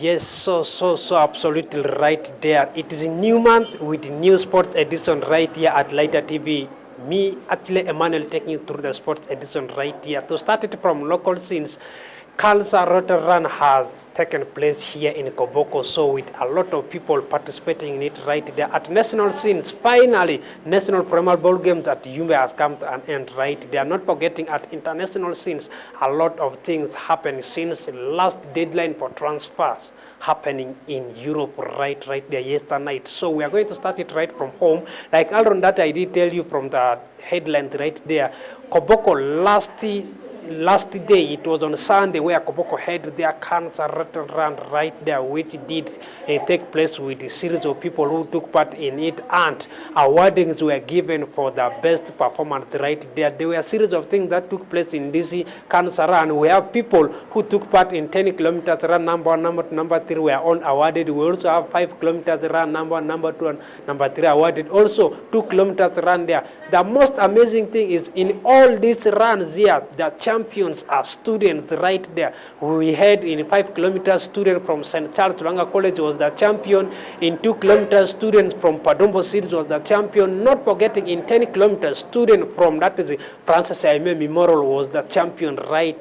Yes, so absolutely right there. It is a new month with new sports edition right here at Lighter TV. Me, actually, Emmanuel, taking you through the sports edition right here. To start it from local scenes, Cancer Rotor Run has taken place here in Koboko, so with a lot of people participating in it right there. At national scenes, finally, National Premier Ball Games at Yumbe has come to an end right there. Not forgetting at international scenes, a lot of things happen since the last deadline for transfers happening in Europe right there yesterday night. So we are going to start it right from home. Like Aldron, that I did tell you from the headlines right there. Koboko last day, it was on Sunday where Koboko had their cancer run right there, which did take place with a series of people who took part in it, and awardings were given for the best performance right there. There were a series of things that took place in this cancer run. We have people who took part in 10 kilometers run, number 1, number 2, number 3 were all awarded. We also have 5 kilometers run, number 1, number 2, and number 3 awarded. Also 2 kilometers run there. The most amazing thing is in all these runs here, the champions are students right there. We had in 5 kilometers student from St. Charles Langa College was the champion. In 2 kilometers students from Padombo City was the champion. Not forgetting in 10 kilometers student from that is Francis Aime Memorial was the champion right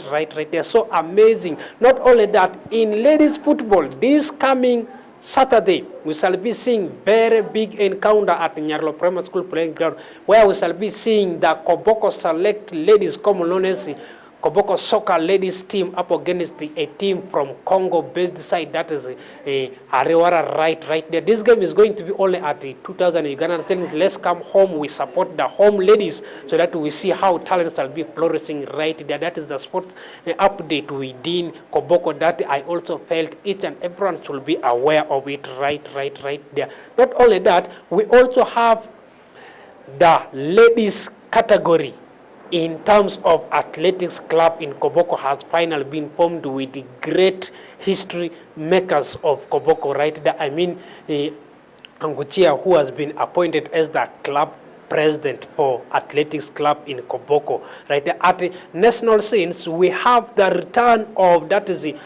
there. So amazing. Not only that, in ladies football this coming Saturday, we shall be seeing very big encounter at Nyarlo Primary School playing ground, where we shall be seeing the Koboko Select Ladies Commonwealth Koboko Soccer Ladies team up against a team from Congo-based side, that is Arewara right there. This game is going to be only at the 2000 Uganda. Saying, let's come home, we support the home ladies so that we see how talents will be flourishing right there. That is the sports update within Koboko that I also felt each and everyone should be aware of it right there. Not only that, we also have the ladies category. In terms of athletics club in Koboko has finally been formed with the great history makers of Koboko right there. I mean, Anguchia, who has been appointed as the club president for athletics club in Koboko right there. At the national scenes, we have the return of that is the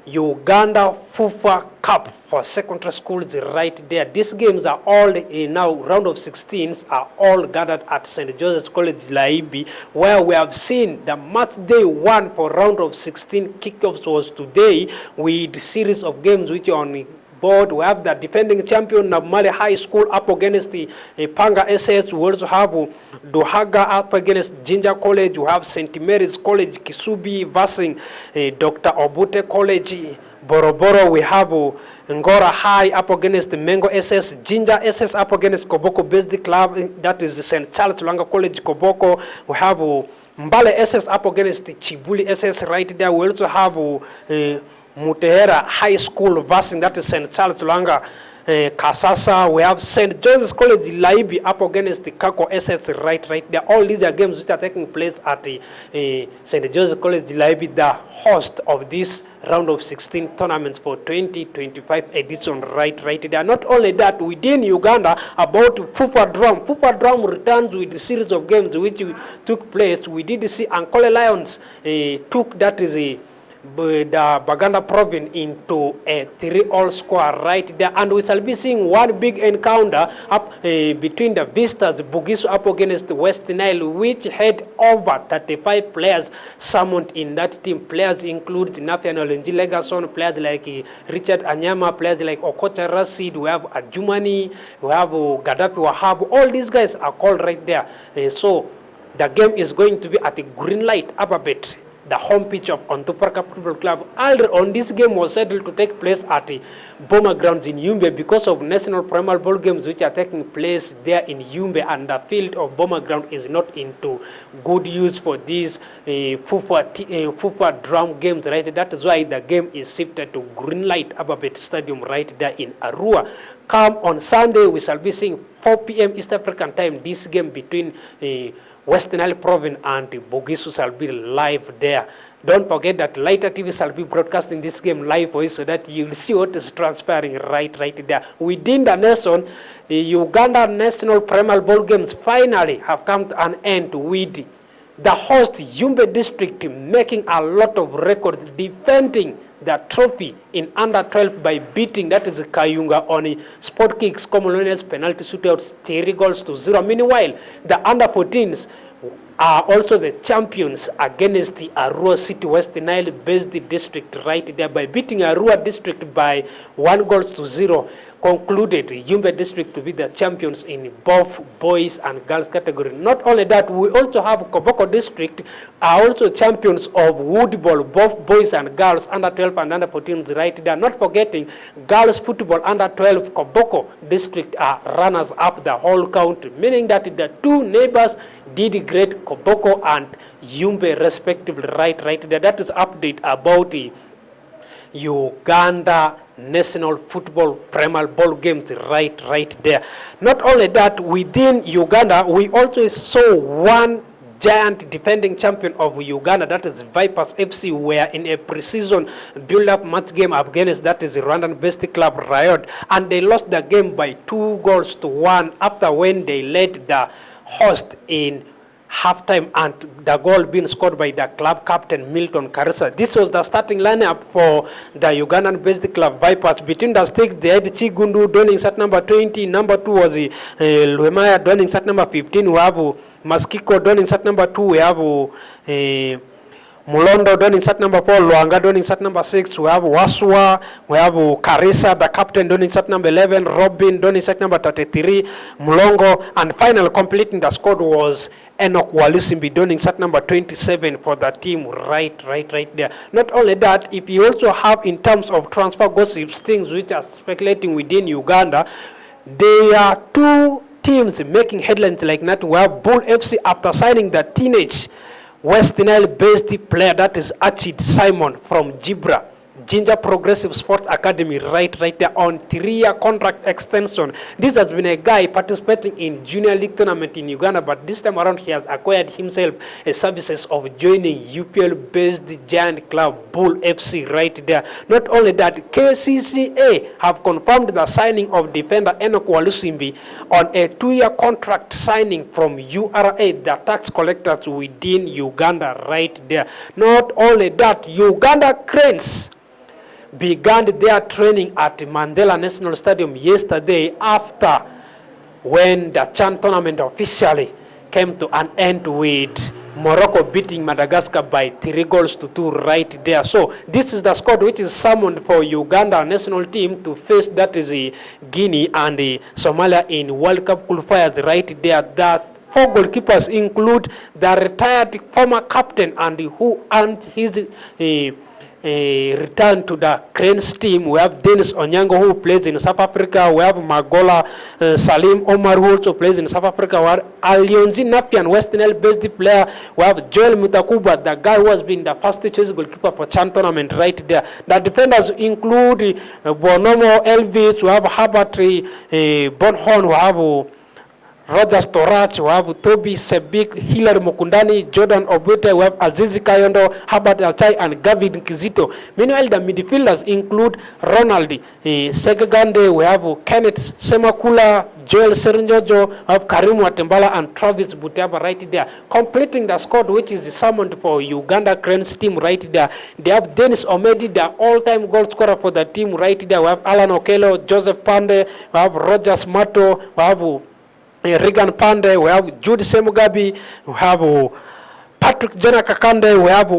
Uganda FUFA Cup for secondary schools right there. These games are all now round of 16s are all gathered at St. Joseph's College Laibi, where we have seen the match day 1 for round of 16 kickoffs was today with a series of games which are on board. We have the defending champion Nabmale High School up against the Panga SS. We also have Dohaga up against Jinja College. We have St. Mary's College Kisubi versus Dr. Obute College Boroboro. We have Ngora High up against the Mengo SS, Jinja SS up against Koboko based club, that is the St. Charles Langa College Koboko. We have Mbale SS up against the Chibuli SS right there. We also have Mutehera High School versus that is St. Charles Langa Kasasa. We have St. Joseph's College Laibi up against the Kako SS right there. All these are games which are taking place at the St. Joseph's College Laibi, the host of this round of 16 tournaments for 2025 edition right there. Not only that, within Uganda, about FUFA Drum. FUFA Drum returns with a series of games which took place. We did see Ankole Lions took that is the Baganda province into a 3-all score right there, and we shall be seeing one big encounter up between the Vistas Bugisu up against West Nile, which had over 35 players summoned in that team. Players include Nafian Olenji Legason, players like Richard Anyama, players like Okocha Rasid, we have Ajumani, we have Gaddafi Wahab. All these guys are called right there. So the game is going to be at a green light up a bit, the home pitch of Ontuparka Football Club. Earlier on, this game was scheduled to take place at the Boma grounds in Yumbe because of National Premier Ball Games which are taking place there in Yumbe, and the field of Boma ground is not into good use for these FUFA drum games right. That is why the game is shifted to Greenlight Ababet Stadium right there in Arua. Come on Sunday, we shall be seeing 4 p.m. East African time, this game between Western Nile Province and Bugisu shall be live there. Don't forget that Lighter TV shall be broadcasting this game live for you so that you'll see what is transpiring right there. Within the nation, the Uganda National Premier Ball Games finally have come to an end with the host Yumbe district making a lot of records, defending the trophy in under 12 by beating, that is Kayunga, on sport kicks, Commonwealth penalty shootouts, 3-0. Meanwhile, the under 14s are also the champions against the Arua City West Nile based district right there by beating Arua district by 1-0. Concluded Yumbe district to be the champions in both boys and girls category. Not only that, we also have Koboko district are also champions of woodball, both boys and girls, under 12 and under 14s right there. Not forgetting girls football under 12, Koboko district are runners up the whole country, meaning that the two neighbors did great, Koboko and Yumbe respectively right there. That is update about the Uganda National Football Premier Ball Games right there. Not only that, within Uganda, we also saw one giant defending champion of Uganda, that is Vipers FC, were in a pre-season build-up match game against that is the Rwandan-based club Riot, and they lost the game by 2-1 after when they led the host in halftime, and the goal being scored by the club captain Milton Karisa. This was the starting lineup for the Ugandan-based club Vipers. Between the sticks, they had Chigundu donning set number 20. Number 2 was Luemaya donning set number 15. We have Maskiko donning set number 2. We have Mulondo donning set number 4, Luanga donning set number 6, we have Waswa, we have Karisa, the captain donning set number 11, Robin donning set number 33, Mulongo, and final completing the squad was Enoch Walusimbi donning set number 27 for the team right there. Not only that, if you also have in terms of transfer gossips, things which are speculating within Uganda, there are two teams making headlines like that. We have Bull FC after signing the teenage West Nile-based player, that is Achid Simon from Jibra, Ginger Progressive Sports Academy, right there on 3-year contract extension. This has been a guy participating in junior league tournament in Uganda, but this time around he has acquired himself a services of joining UPL-based giant club Bull FC right there. Not only that, KCCA have confirmed the signing of defender Enoch Walusimbi on a 2-year contract signing from URA, the tax collectors within Uganda right there. Not only that, Uganda Cranes began their training at Mandela National Stadium yesterday after when the Chan tournament officially came to an end with Morocco beating Madagascar by 3-2 right there. So this is the squad which is summoned for Uganda national team to face, that is Guinea and Somalia in World Cup qualifiers right there. That 4 goalkeepers include the retired former captain and who earned his return to the Cranes team. We have Dennis Onyango, who plays in South Africa. We have Magola Salim Omar, who also plays in South Africa. We have Alionzi Napian, West Nile-based player. We have Joel Mutakuba, the guy who has been the first choice goalkeeper for Chan tournament right there. The defenders include Bonomo Elvis, we have Herbert Bonhorn, we have Roger Storach, we have Toby Sebik, Hilary Mukundani, Jordan Obute, we have Azizi Kayondo, Herbert Alchai, and Gavin Kizito. Meanwhile, the midfielders include Ronald Segagande, we have Kenneth Semakula, Joel Serinjojo, we have Karimu Atembala, and Travis Butiaba right there. Completing the squad which is summoned for Uganda Cranes team right there. They have Dennis Omedi, the all-time goal scorer for the team right there. We have Alan Okello, Joseph Pande, we have Rogers Mato, we have Regan Pande, we have Jude Semugabi, we have Patrick Jonah Kakande, we have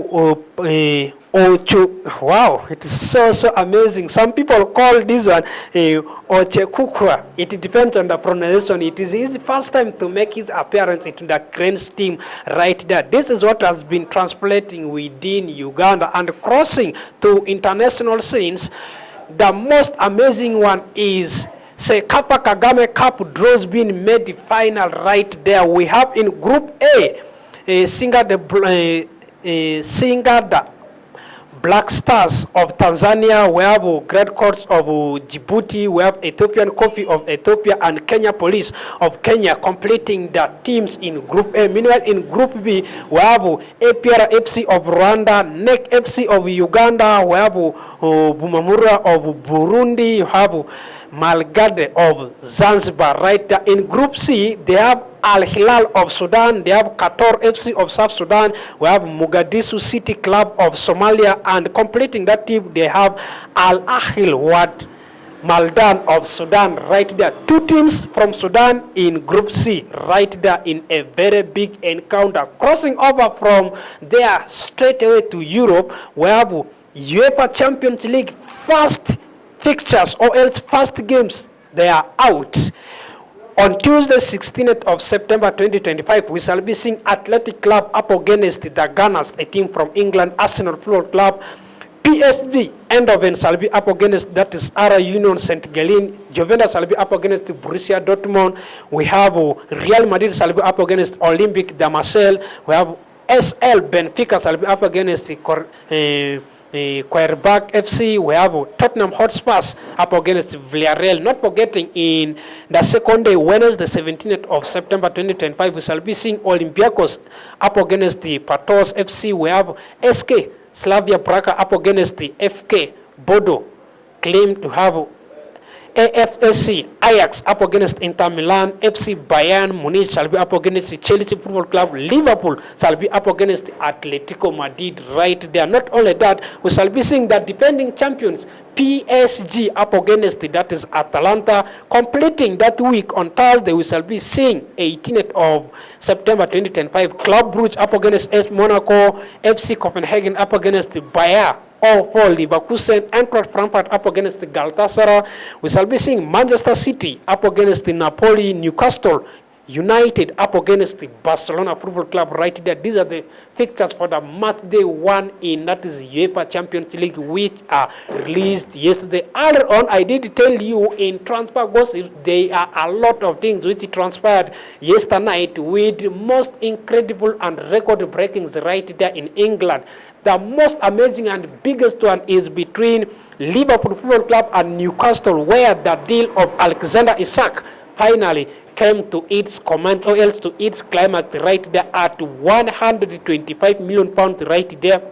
Ochu. Wow, it is so amazing. Some people call this one Ochekukwa. It depends on the pronunciation. It is his first time to make his appearance into the Cranes team right there. This is what has been translating within Uganda and crossing to international scenes. The most amazing one is Sekapa Kagame Cup draws being made the final right there. We have in Group A, Singada Black Stars of Tanzania, we have Great Courts of Djibouti, we have Ethiopian Coffee of Ethiopia, and Kenya Police of Kenya completing the teams in Group A. Meanwhile, in Group B, we have APR FC of Rwanda, NEC FC of Uganda, we have Bumamura of Burundi, we have Malgade of Zanzibar. Right there in Group C, they have Al Hilal of Sudan, they have Qatar FC of South Sudan, we have Mogadishu City Club of Somalia, and completing that team, they have Al Ahil Wad Maldan of Sudan. Right there, two teams from Sudan in Group C, right there in a very big encounter. Crossing over from there straight away to Europe, we have UEFA Champions League first fixtures, or else first games, they are out. On Tuesday, 16th of September 2025, we shall be seeing Athletic Club up against the Gunners, a team from England, Arsenal Football Club. PSV Eindhoven shall be up against, that is RA Union St. Gallen. Juventus shall be up against Borussia Dortmund. We have Real Madrid shall be up against Olympique de Marseille. We have SL Benfica shall be up against Quebec FC. We have Tottenham Hotspurs up against Villarreal. Not forgetting, in the second day, Wednesday, 17th of September 2025, we shall be seeing Olympiacos up against the Patos FC. We have SK Slavia Praga up against the FK Bodo. Claim to have AFSC Ajax up against Inter Milan. FC Bayern Munich shall be up against the Chelsea Football Club. Liverpool shall be up against the Atletico Madrid. Right there. Not only that, we shall be seeing the defending champions PSG up against the, that is Atalanta. Completing that week on Thursday, we shall be seeing 18th of September 2025, Club Brugge up against AS Monaco. FC Copenhagen up against the Bayer all for Leverkusen. Eintracht Frankfurt up against the Galatasaray. We shall be seeing Manchester City up against the Napoli. Newcastle United up against the Barcelona Football Club. Right there, these are the fixtures for the match day one in, that is UEFA Champions League, which are released yesterday. Earlier on, I did tell you in transfer gossip, there are a lot of things which transpired yesterday night, with most incredible and record breakings right there in England. The most amazing and biggest one is between Liverpool Football Club and Newcastle, where the deal of Alexander Isak finally came to its command, or else to its climax right there at £125 million right there.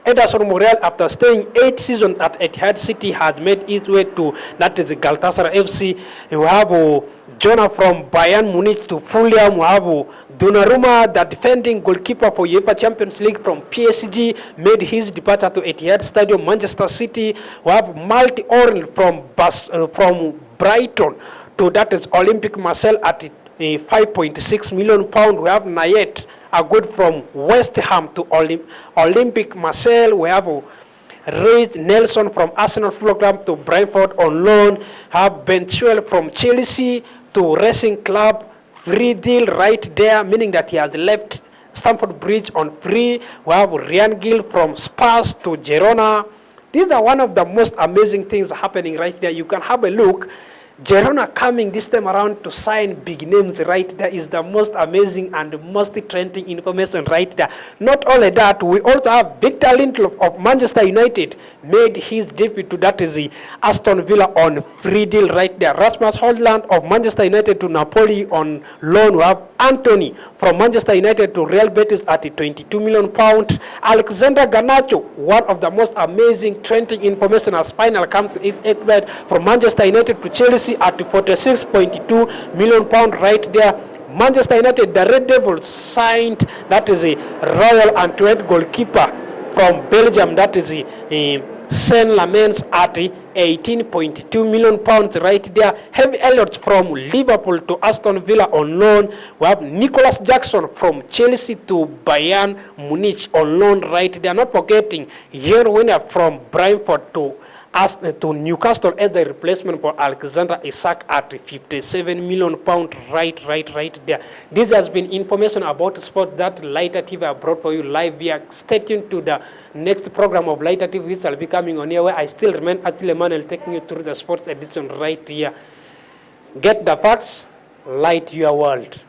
Ederson Morel, after staying 8 seasons at Etihad City, has made its way to, that is Galatasaray FC. You have Jonah from Bayern Munich to Fulham. We have Donnarumma, the defending goalkeeper for UEFA Champions League from PSG, made his departure to Etihad Stadium, Manchester City. We have Malte Orel from Brighton to, that is Olympique Marseille at £5.6 million. We have Nayet Agoud from West Ham to Olympique Marseille. We have Reid Nelson from Arsenal Football Club to Brentford on loan. Have Ben Chilwell from Chelsea to Racing Club. Free deal right there, meaning that he has left Stamford Bridge on free. We have Ryan Gill from Spurs to Girona. These are one of the most amazing things happening right there. You can have a look. Girona coming this time around to sign big names right there is the most amazing and most trending information right there. Not only that, we also have Victor Lindelof of Manchester United made his debut to, that is the Aston Villa on free deal right there. Rasmus Hojlund of Manchester United to Napoli on loan. We have Anthony from Manchester United to Real Betis at £22 million. Alexander Garnacho, one of the most amazing trending information, has finally come to it from Manchester United to Chelsea at £46.2 million right there. Manchester United, the Red Devils, signed, that is a Royal Antwerp goalkeeper from Belgium, that is a Saint Lamens at £18.2 million right there. Heavy Elliott from Liverpool to Aston Villa on loan. We have Nicholas Jackson from Chelsea to Bayern Munich on loan right there. Not forgetting Yer Winner from Brentford to Newcastle as the replacement for Alexander Isak at £57 million right there. This has been information about sport that Lighter TV have brought for you live here. Stay tuned to the next program of Lighter TV, which will be coming on here, where I still remain Attila Emmanuel taking you through the sports edition right here. Get the facts, light your world.